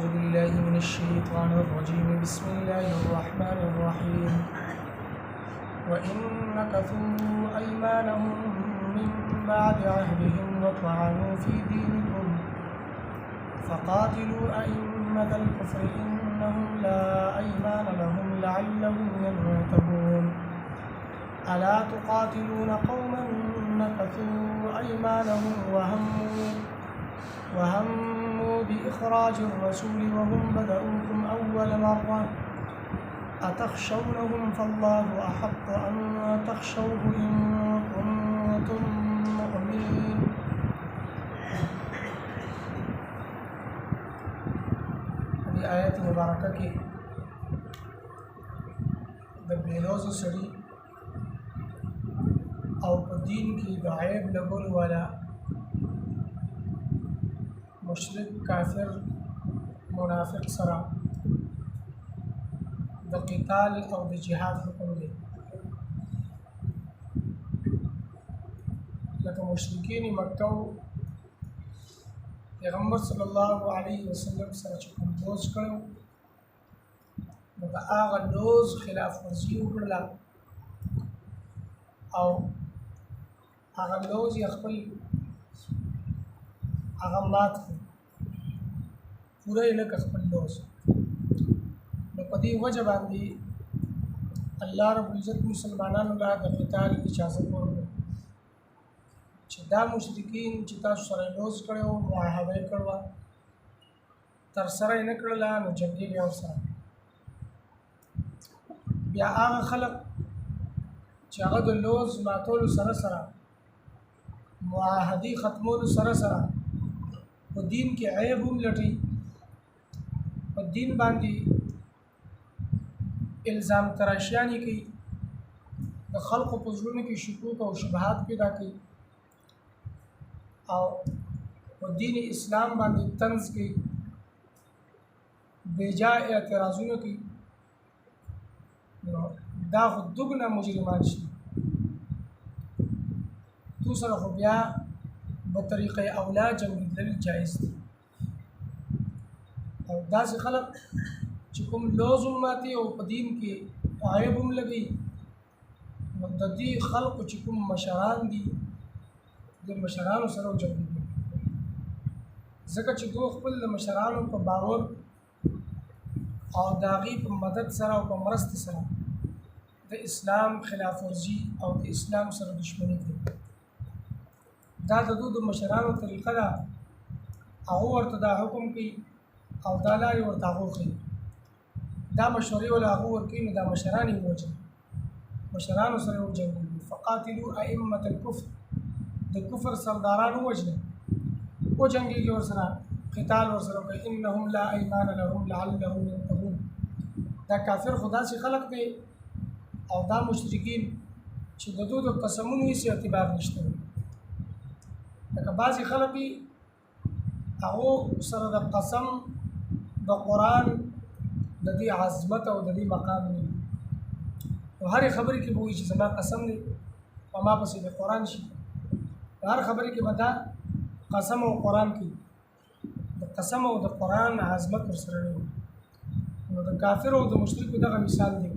أعوذ بالله من الشيطان الرجيم بسم الله الرحمن الرحيم وإن نكثوا أيمانهم من بعد عهدهم وطعنوا في دينكم فقاتلوا أئمة الكفر إنهم لا أيمان لهم لعلهم ينتهون ألا تقاتلون قوما نكثوا أيمانهم وهموا بإخراج الرسول وهم بدؤوكم أول مرة أتخشونهم فالله أحق أن تخشوه إن كنتم مؤمنين. هذه آيات مباركة کی د بیلوزو سړي او په دین کې د عیب لګول والا مشرک کافر منافق سره د قتال او د جهاد حکم دی. لکه مشرکین مکه پیغمبر صلی الله علیه وسلم سره چې کوم دوز کړو نو د هغه دوز خلاف ورزي وکړله او هغه دوز یې خپل هغه مات پوره یې لکه خپل دوز. نو په دې وجه باندې الله رب العزت مسلمانانو له د قتال اجازه ورکړه چې دا مشرکین چې تاسو سره دوز کړو معاهده یې کړوه تر سره یې نه کړله نو جنګېږئ ورسره. بیا هغه خلک چې هغه د لوز ماتولو سره سره معاهدې ختمولو سره سره په دین کې عیب هم لټي په دین باندې الزام تراشیانی کوي د خلقو په زړونو کې شکوک او شبهات پیدا کوي او په دین اسلام باندې طنز کوي بېجا اعتراضونه کوي نو دا خو دوګنه مجرمان شي. تو سره خو بیا بطریقه اولا جنګېدل جایز دي او داسې خلک چې کوم لوز هم ماتي او په دین کې عیب هم لګي نو د دې خلکو چې کوم مشران دي د مشرانو سره جنګېږي ځکه چې دوی خپل د مشرانو په باور او د هغې په مدد سره او په مرستې سره د اسلام خلاف ورزي او د اسلام سره دشمني کوي. دا د دوی د مشرانو طریقه ده هغه ورته دا حکم کوي او دا لارې ورته هغه ښیي دا مشورې ولا هغه ورکوي نو دا مشران یې ووژني مشرانو سره یې وجنګېږي. فقاتلو ائمة الکفر د کفر سرداران ووژني وجنګېږي ورسره قتال ورسره کوي انهم لا ایمان لهم لعلهم ينتهون. دا کافر خو داسې خلق دی او دا مشرکین چې د دوی د قسمونو هېڅ اعتبار نشته لکه بعضې خلک وي هغو سره د قسم د قرآن د دې عظمت او د دې مقام نه نو هرې خبرې کې به وایي چې زما قسم دی په ما پسې د قرآن شي په هر خبرې کې به دا قسم او قرآن کوي د قسم او د قرآن عظمت ورسره نه وي. نو د کافر او د مشرکو دغه مثال دی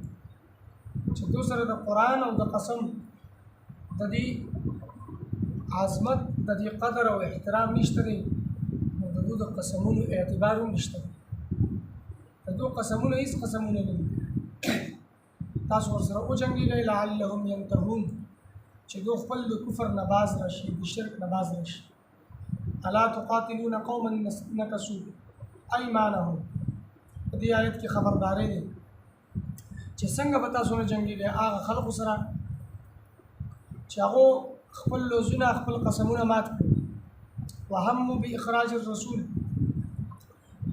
چې دو سره د قرآن او د قسم د دې عظمت د دې قدر او احترام نشته دی نو د دوی د قسمونو اعتبار هم نشته دی د دوی قسمونه هېڅ قسمونه نه دي. تاسو ورسره وجنګېږئ لعلهم ینتهون چې دوی خپل د کفر نه باز راشي د شرک نه باز راشي. الا تقاتلون قوما نکثوا ایمانهم په دې آیت کې خبرداری دی چې څنګه به تاسو نه جنګېږئ هغه خلکو سره چې هغو خپل لوزونه خپل قسمونه مات کړي وهموا باخراج الرسول.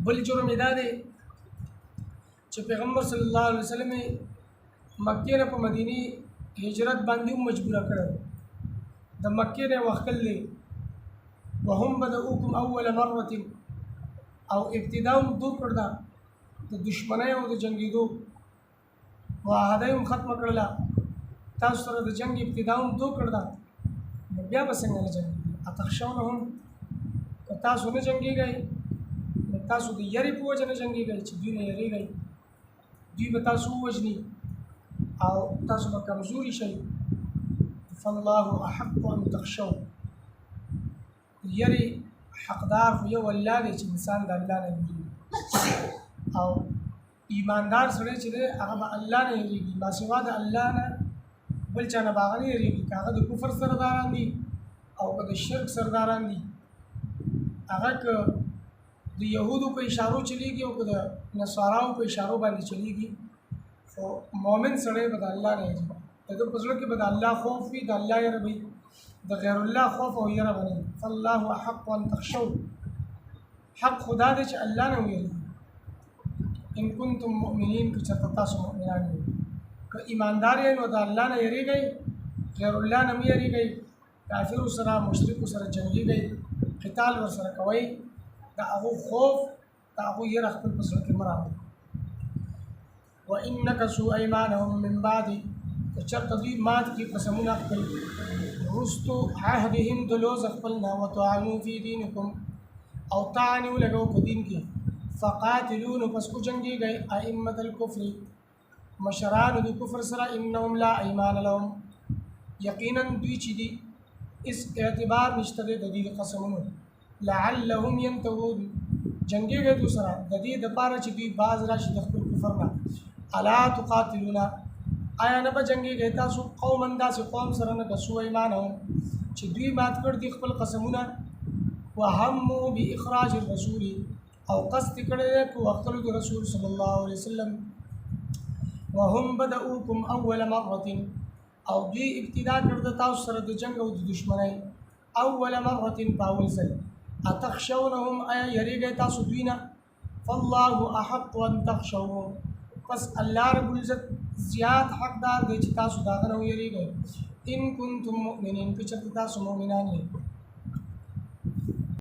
بل جرم یې دا دی چې پیغمبر صلی الله علیه وسلم مکې نه په مدینې هجرت باندې هم مجبوره کړی د مکې نه وختل دی وهم بدؤوکم اول مرة او ابتدا هم دو کړ ده د دشمنۍ او د جنګېدو معاهده هم ختمه کړله تاسو سره د جنګ ابتدا هم دو کړ ده نو بیا به څنګه نه جنګېږي. اتخشونهم که تاسو نه جنګېږئ نو تاسو د یری په وجه نه جنګېږئ چې دوی نه یریږئ دوی به تاسو ووژني او تاسو به کمزوري شئ فالله احق ان تخشوا یری حقدار خو یو الله دی چې انسان د الله نه یریږي او ایماندار سړی چې دی هغه به الله نه یریږي ماسوا د الله نه بل چا نه به هغه نه یریږي که هغه د کفر سرداران دي او که د شرک سرداران دي هغه که د یهودو په اشارو چلیږي او که د نصاراو په اشارو باندې چلیږي خو مؤمن سړی به د الله نه یریږي د ده په زړه کې به د الله خوف وي د الله یره وي د غیر الله خوف او یره به نه وي فالله احق ان تخشوا حق خدا دی چې الله نه ویریږي ان کنتم مؤمنین که چېرته تاسو مؤمنان یئ که ایماندار یئ نو د الله نه یریږئ غیر الله نه مه یریږئ کافرو سره مشرکو سره جنګېږئ قتال ورسره کوئ د هغو خوف د هغو یره خپل په زړه کې مه راوړئ وان نکثوا ایمانهم من بعد که چېرته دوی مات کړي قسمونه خپل وروستو عهدهم د لوز خپل نه وطعنوا فی دینکم او طعن ولګو په دین کې فقاتلون پس کو جنگېږئ ائمة الکفر مشران د کفر سره انهم لا ایمان لهم یقینا دوی چې دي اس اعتبار نشته د دې قسمونو لعلهم ينتهون جنگېږئ دوی سره د دې دپاره چې دوی باز راشي د خپل کفر نه الا تقاتلون آیا نه به جنګېږئ تاسو قوما داسې قوم سره نه کسو ایمانهم چې دوی مات کړ دي خپل قسمونه وهموا باخراج الرسول او قصد کړی دی په وختلو د رسول صلی الله علیه وسلم وهم بدؤوکم اول مرة او دوی ابتدا کړ د تاسو سره د جنګ او د دشمنۍ اول مرة په اول ځل اتخشونهم آیا یریږئ تاسو دوی نه فالله احق ان تخشوه پس الله رب العزت زیات حقدار دی چې تاسو د هغه نه ویریږئ ان کنتم مؤمنین که چېرته تاسو مؤمنان یئ